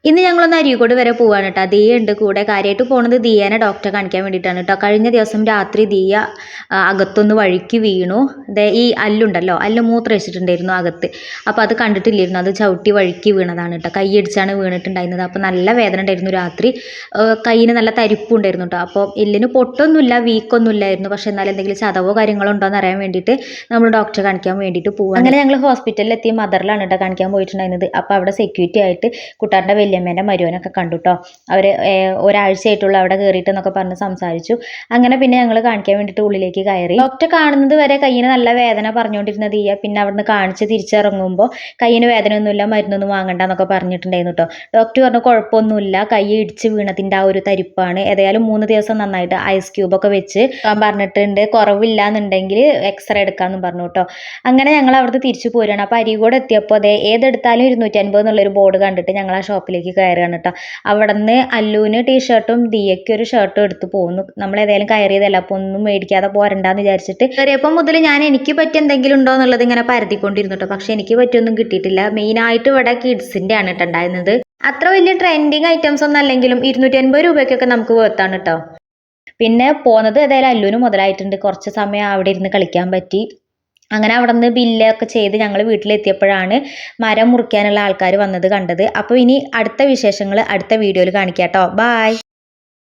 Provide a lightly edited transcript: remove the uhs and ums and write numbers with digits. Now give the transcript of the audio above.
ഇന്ന് ഞങ്ങളൊന്ന് അരീക്കോട് വരെ പോവാണ് കേട്ടോ. ദിയ ഉണ്ട് കൂടെ. കാര്യമായിട്ട് പോണത് ദിയേനെ ഡോക്ടറെ കാണിക്കാൻ വേണ്ടിയിട്ടാണ് കേട്ടോ. കഴിഞ്ഞ ദിവസം രാത്രി ദിയ അകത്തൊന്ന് വഴുക്കി വീണു. ഈ അല്ലുണ്ടല്ലോ, അല്ല് മൂത്രമൊഴിച്ചിട്ടുണ്ടായിരുന്നു അകത്ത്. അപ്പോൾ അത് കണ്ടിട്ടില്ലായിരുന്നു, അത് ചവിട്ടി വഴുക്കി വീണതാണ് കേട്ടോ. കൈയടിച്ചാണ് വീണിട്ടുണ്ടായിരുന്നത്. അപ്പോൾ നല്ല വേദന ഉണ്ടായിരുന്നു രാത്രി. കയ്യിന് നല്ല തരിപ്പും ഉണ്ടായിരുന്നു കേട്ടോ. അപ്പോൾ എല്ലിന് പൊട്ടൊന്നുമില്ല, വീക്കൊന്നും ഇല്ലായിരുന്നു. പക്ഷെ എന്നാലും എന്തെങ്കിലും ചതവോ കാര്യങ്ങളോ ഉണ്ടോ എന്ന് അറിയാൻ വേണ്ടിയിട്ട് നമ്മൾ ഡോക്ടറെ കാണിക്കാൻ വേണ്ടിയിട്ട് പോവാണ്. അങ്ങനെ ഞങ്ങൾ ഹോസ്പിറ്റലിൽ എത്തി. മദറിലാണ് കേട്ടോ കാണിക്കാൻ പോയിട്ടുണ്ടായിരുന്നത്. അപ്പോൾ അവിടെ സെക്യൂരിറ്റി ആയിട്ട് കുട്ടാറിൻ്റെ വല്യമ്മേൻ്റെ മരുവനൊക്കെ കണ്ടു കേട്ടോ. അവർ ഒരാഴ്ചയായിട്ടുള്ള അവിടെ കയറിയിട്ട് എന്നൊക്കെ പറഞ്ഞ് സംസാരിച്ചു. അങ്ങനെ പിന്നെ ഞങ്ങൾ കാണിക്കാൻ വേണ്ടിയിട്ട് ഉള്ളിലേക്ക് കയറി. ഡോക്ടറെ കാണുന്നത് വരെ കയ്യിന് നല്ല വേദന പറഞ്ഞുകൊണ്ടിരുന്നത് ഈ പിന്നെ അവിടുന്ന് കാണിച്ച് തിരിച്ചിറങ്ങുമ്പോൾ കയ്യിന് വേദനയൊന്നുമില്ല, മരുന്നൊന്നും വാങ്ങണ്ട എന്നൊക്കെ പറഞ്ഞിട്ടുണ്ടായിരുന്നു കേട്ടോ. ഡോക്ടർ പറഞ്ഞു കുഴപ്പമൊന്നുമില്ല, കൈ ഇടിച്ച് വീണതിൻ്റെ ആ ഒരു തരിപ്പാണ്. ഏതായാലും 3 ദിവസം നന്നായിട്ട് ഐസ് ക്യൂബൊക്കെ വെച്ച് പറഞ്ഞിട്ടുണ്ട്. കുറവില്ല എന്നുണ്ടെങ്കിൽ എക്സ്റേ എടുക്കാമെന്നും പറഞ്ഞു കേട്ടോ. അങ്ങനെ ഞങ്ങൾ അവിടുന്ന് തിരിച്ചു പോരുകയാണ്. അപ്പോൾ അരീക്കോട് എത്തിയപ്പോൾ അതെ ഏതെടുത്താലും 250 എന്നുള്ളൊരു ബോർഡ് കണ്ടിട്ട് ഞങ്ങൾ ആ ഷോപ്പിലേക്ക് കയറുകയാണ് കേട്ടോ. അവിടെ നിന്ന് അല്ലുവിന് ടീഷർട്ടും ദിയയ്ക്ക് ഒരു ഷർട്ടും എടുത്ത് പോകുന്നു. നമ്മൾ ഏതായാലും കയറിയതല്ല, അപ്പോൾ ഒന്നും മേടിക്കാതെ പോരണ്ടെന്ന് വിചാരിച്ചിട്ട് കയറിയപ്പോൾ മുതൽ ഞാൻ എനിക്ക് പറ്റിയ എന്തെങ്കിലും ഉണ്ടോ എന്നുള്ളത് ഇങ്ങനെ പരതിക്കൊണ്ടിരുന്നു കേട്ടോ. പക്ഷെ എനിക്ക് പറ്റിയൊന്നും കിട്ടിയിട്ടില്ല. മെയിനായിട്ട് ഇവിടെ കിഡ്സിൻ്റെ ആണ് കേട്ടോ ഉണ്ടായിരുന്നത്. അത്ര വലിയ ട്രെൻഡിങ് ഐറ്റംസ് ഒന്നും അല്ലെങ്കിലും 250 രൂപയ്ക്കൊക്കെ നമുക്ക് വേർത്താണ് കേട്ടോ. പിന്നെ പോകുന്നത് ഏതായാലും അല്ലുവിന് മുതലായിട്ടുണ്ട്. കുറച്ച് സമയം അവിടെ ഇരുന്ന് കളിക്കാൻ പറ്റി. അങ്ങനെ അവിടെ നിന്ന് ബില്ലൊക്കെ ചെയ്ത് ഞങ്ങൾ വീട്ടിലെത്തിയപ്പോഴാണ് മരം മുറിക്കാനുള്ള ആൾക്കാർ വന്നത് കണ്ടത്. അപ്പോൾ ഇനി അടുത്ത വിശേഷങ്ങൾ അടുത്ത വീഡിയോയിൽ കാണിക്കാം കേട്ടോ. ബായ്.